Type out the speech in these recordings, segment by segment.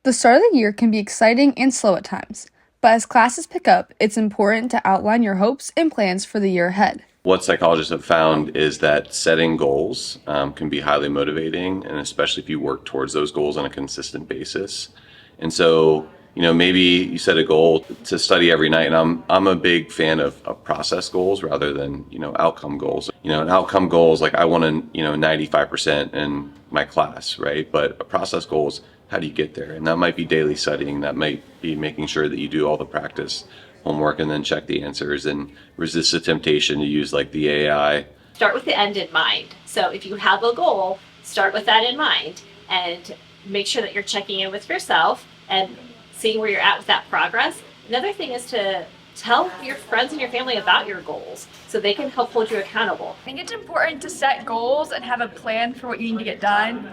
The start of the year can be exciting and slow at times, but as classes pick up, it's important to outline your hopes and plans for the year ahead. What psychologists have found is that setting goals can be highly motivating, and especially if you work towards those goals on a consistent basis. And so, maybe you set a goal to study every night, and I'm a big fan of process goals rather than outcome goals. An outcome goal is like I want to 95% in my class, right? But a process goal is how do you get there, and that might be daily studying, that might be making sure that you do all the practice homework and then check the answers and resist the temptation to use like the AI. Start with the end in mind. So if you have a goal, start with that in mind and make sure that you're checking in with yourself and seeing where you're at with that progress. Another thing is to tell your friends and your family about your goals so they can help hold you accountable. I think it's important to set goals and have a plan for what you need to get done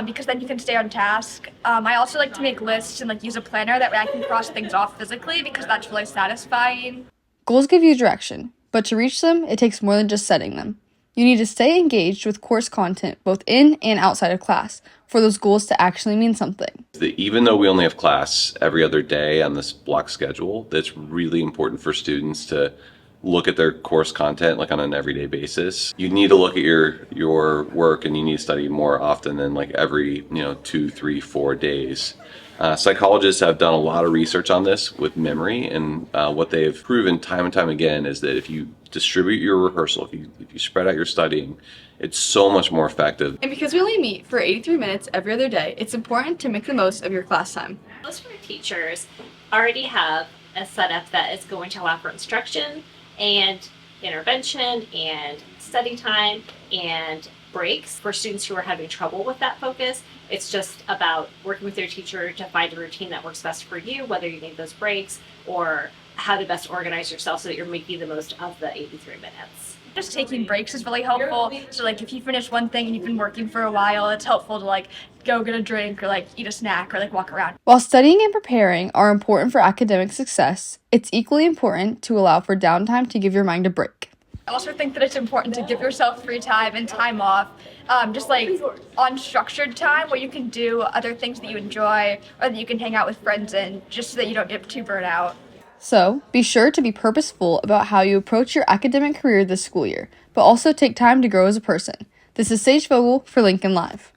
because then you can stay on task. I also like to make lists and use a planner, that way I can cross things off physically because that's really satisfying. Goals give you direction, but to reach them, it takes more than just setting them. You need to stay engaged with course content both in and outside of class for those goals to actually mean something. Even though we only have class every other day on this block schedule, that's really important for students to look at their course content on an everyday basis. You need to look at your work, and you need to study more often than every 2, 3, 4 days. Psychologists have done a lot of research on this with memory, and what they've proven time and time again is that if you distribute your rehearsal, if you spread out your studying, it's so much more effective. And because we only meet for 83 minutes every other day, it's important to make the most of your class time. Most of our teachers already have a setup that is going to allow for instruction and intervention and study time and breaks for students who are having trouble with that focus. It's just about working with your teacher to find a routine that works best for you, whether you need those breaks or how to best organize yourself so that you're making the most of the 83 minutes. Just taking breaks is really helpful. So if you finish one thing and you've been working for a while, it's helpful to go get a drink or eat a snack or walk around. While studying and preparing are important for academic success, it's equally important to allow for downtime to give your mind a break. I also think that it's important to give yourself free time and time off, unstructured time where you can do other things that you enjoy or that you can hang out with friends in, just so that you don't get too burnt out. So, be sure to be purposeful about how you approach your academic career this school year, but also take time to grow as a person. This is Saige Fogle for Lincoln Live.